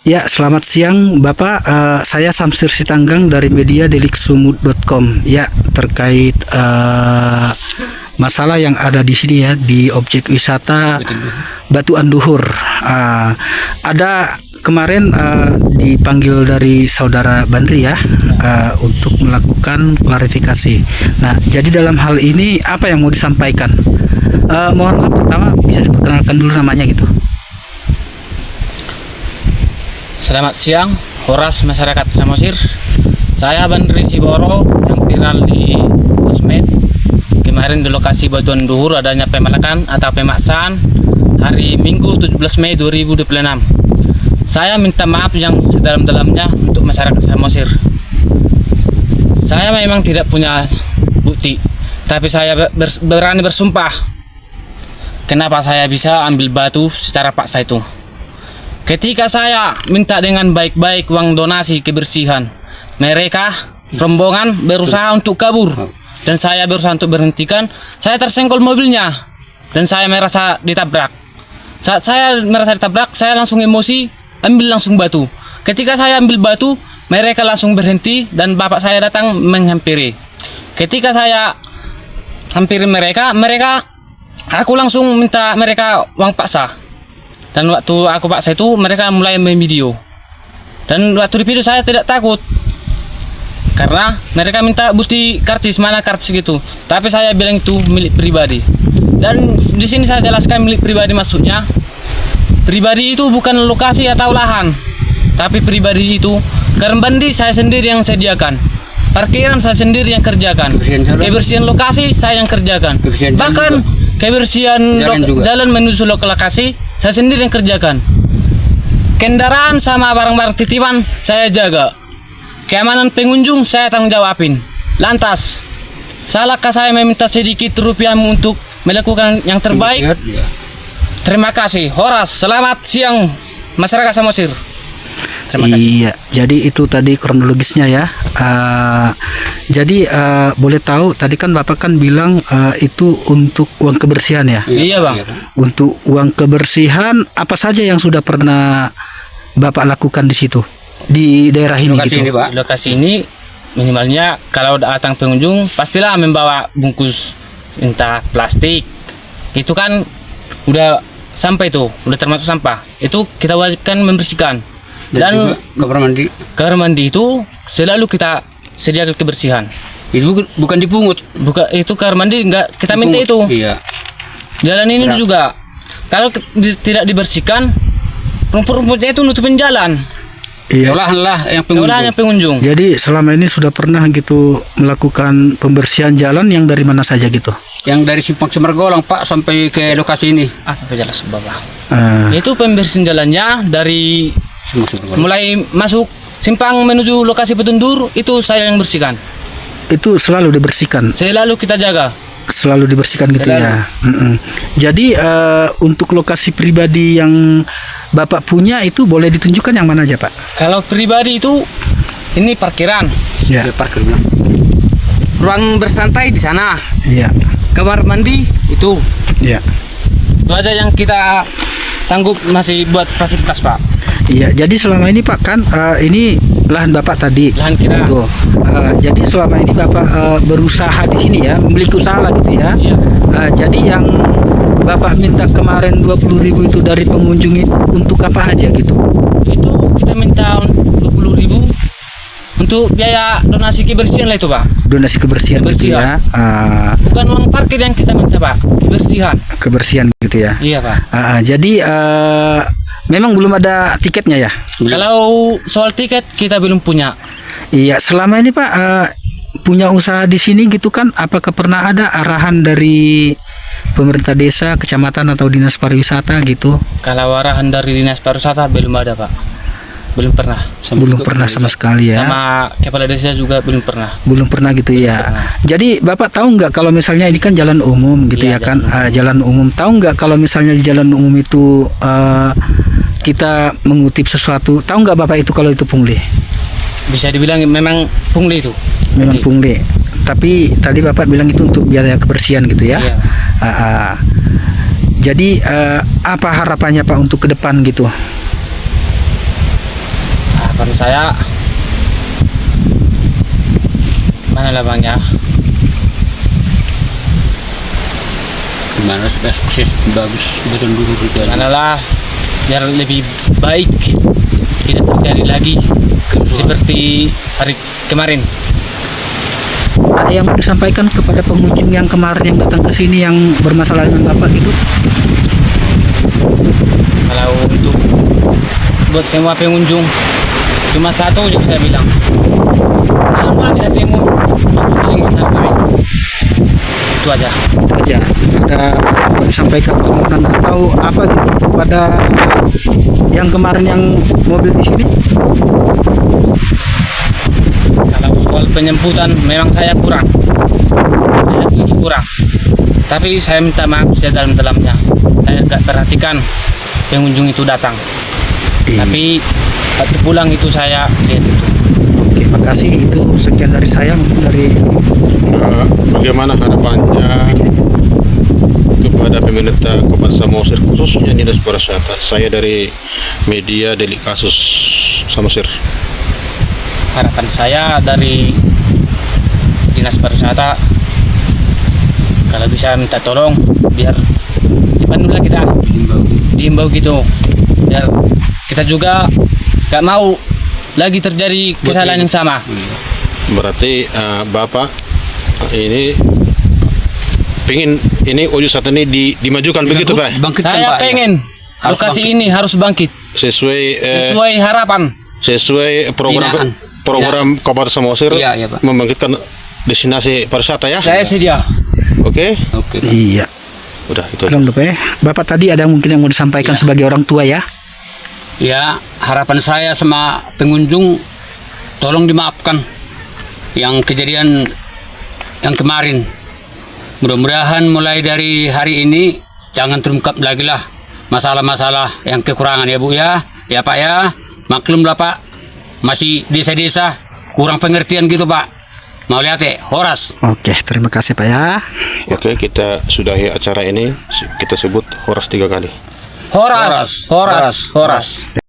Ya, selamat siang Bapak. Saya Samsir Sitanggang dari media deliksumut.com. Ya, terkait masalah yang ada di sini ya, di objek wisata Batu Anduhur. Ada kemarin dipanggil dari saudara Bandri ya, untuk melakukan klarifikasi. Nah, jadi dalam hal ini apa yang mau disampaikan? Mohon maaf, pertama bisa diperkenalkan dulu namanya gitu. Selamat siang, Horas masyarakat Samosir. Saya Bandri Siboro yang viral di sosmed. Kemarin di lokasi Batu Anduhur adanya pemalakan atau pemaksaan hari Minggu 17 Mei 2026. Saya minta maaf yang sedalam-dalamnya untuk masyarakat Samosir. Saya memang tidak punya bukti, tapi saya berani bersumpah. Kenapa saya bisa ambil batu secara paksa itu? Ketika saya minta dengan baik-baik uang donasi kebersihan, mereka rombongan berusaha untuk kabur dan saya berusaha untuk berhentikan. Saya tersenggol mobilnya dan saya merasa ditabrak. Saat saya merasa ditabrak, saya langsung emosi, ambil langsung batu. Ketika saya ambil batu, mereka langsung berhenti dan bapak saya datang menghampiri. Ketika saya hampiri mereka, aku langsung minta mereka uang paksa. Dan waktu aku paksa itu mereka mulai memvideo. Dan waktu di video saya tidak takut, karena mereka minta bukti karcis, mana karcis gitu. Tapi saya bilang itu milik pribadi. Dan di sini saya jelaskan milik pribadi maksudnya. Pribadi itu bukan lokasi atau lahan, tapi pribadi itu Karambandi saya sendiri yang sediakan. Parkiran saya sendiri yang kerjakan. Kebersihan lokasi saya yang kerjakan. Bahkan kebersihan jalan menuju lokasi saya sendiri yang kerjakan. Kendaraan sama barang-barang titipan saya jaga. Keamanan pengunjung saya tanggung jawabin. Lantas, salahkah saya meminta sedikit rupiahmu untuk melakukan yang terbaik? Terima kasih. Horas, selamat siang masyarakat Samosir. Iya, jadi itu tadi kronologisnya ya. Jadi boleh tahu tadi kan Bapak kan bilang itu untuk uang kebersihan ya? Iya Bang. Untuk uang kebersihan apa saja yang sudah pernah Bapak lakukan di situ, di daerah ini Lokasi gitu? ini, Pak. Lokasi ini minimalnya kalau datang pengunjung pastilah membawa bungkus entah plastik. Itu kan udah sampai itu, udah termasuk sampah. Itu kita wajibkan membersihkan. Dan kamar mandi itu selalu kita sediakan kebersihan. Itu bukan dipungut. Bukan, itu kamar mandi enggak kita minta itu. Iya. Jalan ini juga kalau tidak dibersihkan, rumput-rumputnya itu nutupin jalan. Iya. Olahan yang pengunjung. Jadi selama ini sudah pernah gitu melakukan pembersihan jalan yang dari mana saja gitu? Yang dari Simpang Semargolang Pak sampai ke lokasi ini. Apa jelas Bapak? Itu pembersihan jalannya dari mulai masuk simpang menuju lokasi Petundur itu saya yang bersihkan. Itu selalu dibersihkan. Selalu kita jaga. Selalu dibersihkan gitu ya. Jadi untuk lokasi pribadi yang Bapak punya itu boleh ditunjukkan yang mana aja Pak? Kalau pribadi itu ini parkiran. Ya. Parkir. Ruang bersantai di sana. Iya. Kamar mandi itu. Iya. Itu aja yang kita sanggup masih buat fasilitas Pak. Iya, jadi selama ini Pak kan ini lahan Bapak tadi. Lahan kita. Tuh. Jadi selama ini Bapak berusaha di sini ya, memiliki usaha lah gitu ya. Iya. Jadi yang Bapak minta kemarin 20.000 itu dari pengunjung itu untuk apa aja gitu? Itu kita minta 20.000 untuk biaya donasi kebersihan lah itu Pak. Donasi kebersihan. Gitu ya. Bukan uang parkir yang kita minta Pak, kebersihan. Kebersihan gitu ya. Iya Pak. Jadi memang belum ada tiketnya ya? Kalau soal tiket kita belum punya. Iya, selama ini Pak punya usaha di sini gitu kan, apakah pernah ada arahan dari pemerintah desa, kecamatan atau dinas pariwisata gitu? Kalau arahan dari dinas pariwisata belum ada Pak. Belum pernah. Belum pernah sama sekali ya. Sama kepala desa juga belum pernah. Belum pernah gitu ya. Jadi Bapak tahu nggak kalau misalnya ini kan jalan umum gitu ya kan? Jalan umum. Tahu nggak kalau misalnya di jalan umum itu kita mengutip sesuatu, tahu nggak Bapak itu kalau itu pungli? Bisa dibilang memang pungli itu. Memang pungli. Tapi tadi Bapak bilang itu untuk biaya kebersihan gitu ya. Iya. Jadi apa harapannya Pak untuk ke depan gitu? harapan saya, mana lah Bang ya? Gimana supaya sukses bagus betul dulu gitu aja. Manalah biar lebih baik, tidak terjadi lagi seperti hari kemarin. Ada yang mau disampaikan kepada pengunjung yang kemarin yang datang ke sini yang bermasalah dengan Bapak gitu? Kalau untuk buat semua pengunjung, cuma satu yang saya bilang, aman di hatimu, saling menghargai. Itu aja. Aja ada disampaikan permohonan atau apa gitu kepada yang kemarin yang mobil di sini? Kalau soal penyemputan memang saya kurang, tapi saya minta maaf sedalam-dalamnya. Saya nggak perhatikan pengunjung itu datang, tapi waktu pulang itu saya lihat itu. Oke, makasih. Itu sekian dari saya, mungkin dari Bagaimana harapannya kepada pemerintah Kabupaten Samosir, khususnya Dinas Pariwisata? Saya dari media Delik Kasus Samosir. Harapan saya dari Dinas Pariwisata, kalau bisa minta tolong biar dipandu lah kita, diimbau gitu, biar kita juga gak mau lagi terjadi kesalahan yang sama. Berarti Bapak ini pengen ini wisata ini dimajukan begitu Pak? Bangkitkan, Saya Pak, ya. pengen Harus lokasi bangkit. ini harus bangkit sesuai harapan. sesuai Binaan. program Kabupaten Samosir Iya, iya, Pak. membangkitkan destinasi pariwisata ya. Saya sedia. Oke, Oke. iya. udah itu aja. Belum lupa ya. Bapak tadi ada mungkin yang mau disampaikan Iya. sebagai orang tua ya? Ya, harapan saya sama pengunjung, tolong dimaafkan yang kejadian yang kemarin. Mudah-mudahan mulai dari hari ini jangan terungkap lagi lah masalah-masalah yang kekurangan ya Bu ya. Ya Pak ya, maklum lah Pak. Masih desa-desa kurang pengertian gitu Pak. Mau lihat ya, Horas. Oke, terima kasih Pak ya. Oke, kita sudahi acara ini. Kita sebut Horas 3 kali. Horas.